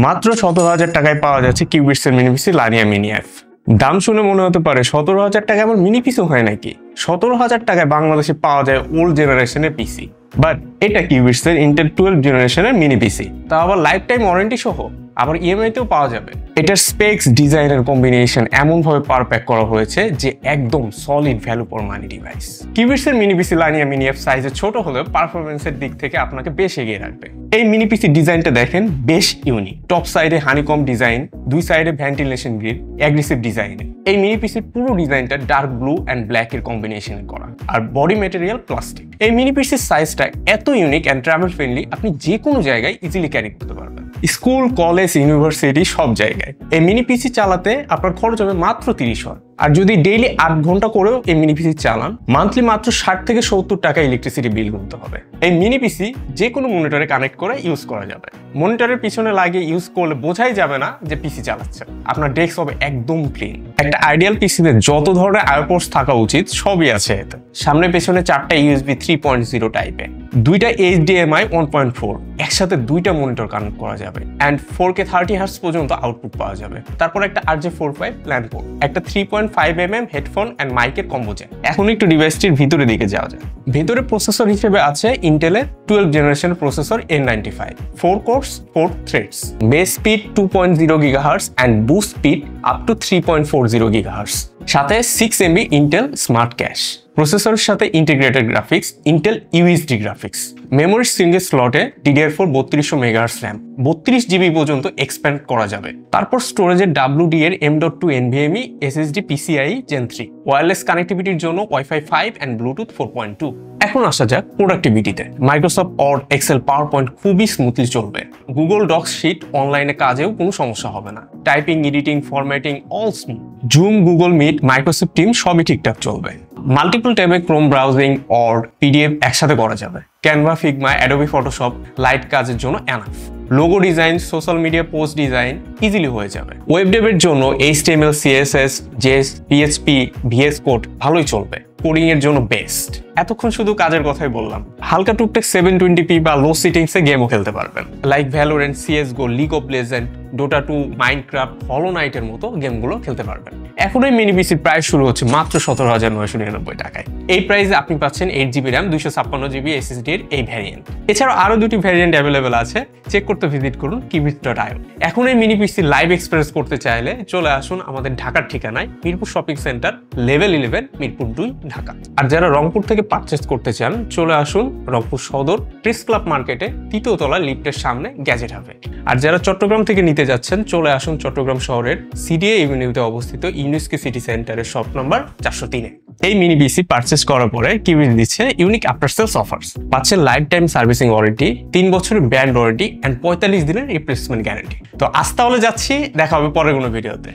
মাত্র 17,000 টাকায় পাওয়া যাচ্ছে কিউবিটসের মিনি পিসি লানিয়া মিনি এফ। দাম শুনে মনে হতে পারে 17,000 টাকা আমার মিনি পিসি হয় নাকি? 17,000 টাকায় বাংলাদেশে পাওয়া যায় ওল্ড জেনারেশনের পিসি, বাট এটা কিউবিটসের ইন্টেল 12 জেনারেশনের মিনি পিসি, তা আবার লাইফ টাইম ওয়ারেন্টি সহ, আবার ইএমআই তেও পাওয়া যাবে। এটার স্পেক্স, ডিজাইনের কম্বিনেশন এমনভাবে পাওয়ার প্যাক করা হয়েছে যে একদম solid value for money device. কিউবিটসের মিনি পিসি লানিয়া মিনি এফ সাইজে ছোট হলেও পারফরমেন্সের দিক থেকে আপনাকে বেশ এগিয়ে রাখবে। এই মিনি পিসি ডিজাইনটা দেখেন, বেশ ইউনিক। টপ সাইডে হানিকম ডিজাইন, দুই সাইডে ভেন্টিলেশন গ্রিল, অ্যাগ্রেসিভ ডিজাইনে। এই মিনি পিসির পুরো ডিজাইনটা ডার্ক ব্লু অ্যান্ড ব্ল্যাক এর কম্বিনেশনে করা, আর বডি ম্যাটেরিয়াল প্লাস্টিক। এই মিনি পিসির সাইজটা এত ইউনিক অ্যান্ড ট্রাভেল ফ্রেন্ডলি, আপনি যে কোনো জায়গায় ইজিলি ক্যারি করতে পারবেন, স্কুল, কলেজ, ইউনিভার্সিটি সব জায়গায়। এই মিনি পিসি চালাতে আপনার খরচ হবে মাত্র 30,000। আর যদি ডেইলি 8 ঘন্টা করেও এই মিনি পিসি চালান, মান্থলি মাত্র 60 থেকে 70 টাকা ইলেকট্রিসিটি বিল গুনতে হবে। এই মিনি পিসি যে কোনো মনিটরে কানেক্ট করে ইউজ করা যাবে। মনিটরের পিছনে লাগিয়ে ইউজ করলে বোঝাই যাবে না যে পিসি চালাচ্ছে। আপনার ডেস্ক হবে একদম ক্লিন। একটা আইডিয়াল পিসিতে যত ধরনের আইওপোর্টস থাকা উচিত সবই আছে এতে। সামনে পেছনে 4টা ইউএসবি 3.0 টাইপে, 2টা HDMI 1.4, একসাথে 2টা মনিটর কানেক্ট করা যাবে, অ্যান্ড 4K 30 হার্টজ পর্যন্ত আউটপুট পাওয়া যাবে। তারপর একটা RJ45 ল্যান্ড পোর্ট, একটা 3.5mm হেডফোন অ্যান্ড মাইকের কম্বো জ্যাক। এখন একটু ডিভাইসটির ভিতরে দিকে যাওয়া যায়। ভেতরে প্রসেসর হিসেবে আছে ইন্টেলের 12 generation processor N95, 4 course 4 threads, base speed 2.0 GHz and boost speed up to 3.40 GHz, সাথে 6 MB ইন্টেল স্মার্ট ক্যাশ। প্রসেসরের সাথে integrated graphics, Intel UHD graphics. Memory single স্লটে DDR4 3200 MHz র্যাম, 32 GB পর্যন্ত এক্সপ্যান্ড করা যাবে। তারপর স্টোরেজের WD এর M.2 NVMe SSD PCIe Gen 3, wireless কানেক্টিভিটির জন্য Wi-Fi 5 অ্যান্ড ব্লুটুথ 4.2। এখন আসা যাক প্রোডাক্টিভিটিতে। মাইক্রোসফট ওয়ার্ড, এক্সেল, পাওয়ারপয়েন্ট খুবই স্মুথলি চলবে। গুগল ডক্স শিট, অনলাইনে কাজেও কোনো সমস্যা হবে না। Typing, editing, formatting all smooth. Zoom, Google Meet, Microsoft Team সবই ঠিকঠাক চলবে। মাল্টিপল ট্যাবে ক্রোম ব্রাউজিং, ওয়ার্ড, PDF একসাথে করা যাবে। Canva, Figma, Adobe Photoshop light কাজের জন্য enough. Logo design, social media post design easily হয়ে যাবে। ওয়েব ডেভের জন্য HTML, CSS, JS, PHP, VS code ভালোই চলবে। কোডিং এর জন্য বেস্ট। এতক্ষণ শুধু কাজের কথাই বললাম। হালকা টুকটাক 720p বা লো সিটিংসে গেমও খেলতে পারবেন, like Valorant, CSGO, league of legend, ডোটা 2, মাইনক্রাফট, হলো নাইটের মতো গেমগুলো খেলতে পারবেন। এখন এই মিনি পিসির প্রাইস শুরু হচ্ছে মাত্র 17,999 টাকায়। এই প্রাইসে আপনি পাচ্ছেন 8GB RAM, 256GB SSD এর এই ভ্যারিয়েন্ট। এছাড়াও আরো 2টি ভ্যারিয়েন্ট অ্যাভেলেবেল আছে, চেক করতে ভিজিট করুন kiwis.io। এখন এই মিনি পিসি লাইভ এক্সপেরিয়েন্স করতে চাইলে চলে আসুন আমাদের ঢাকার ঠিকানায়, Mirpur shopping centre, level 11, Mirpur 2, Dhaka. আর যারা রংপুর থেকে পারচেজ করতে চান চলে আসুন রংপুর সদর প্রেস ক্লাব মার্কেটে, 3য় তলা লিফটের সামনে গ্যাজেট হাবে। আর যারা চট্টগ্রাম থেকে নিতে যাচ্ছেন চলে আসুন চট্টগ্রাম শহরের CDA এভিনিউতে অবস্থিত ইউনিস্কি সিটি সেন্টারের শপ নাম্বার 403-এ। এই মিনি পিসি পারচেজ করার পরে কিউবিস দিচ্ছে ইউনিক আফটার সেলস অফার্স। পাচ্ছেন লাইফ টাইম সার্ভিসিং ওয়ারেন্টি, 3 বছরের ব্যান্ড ওয়ারেন্টি অ্যান্ড 45 দিনের রিপ্লেসমেন্ট গ্যারান্টি। তো আজ তাহলে যাচ্ছি, দেখা হবে পরের কোনো ভিডিওতে।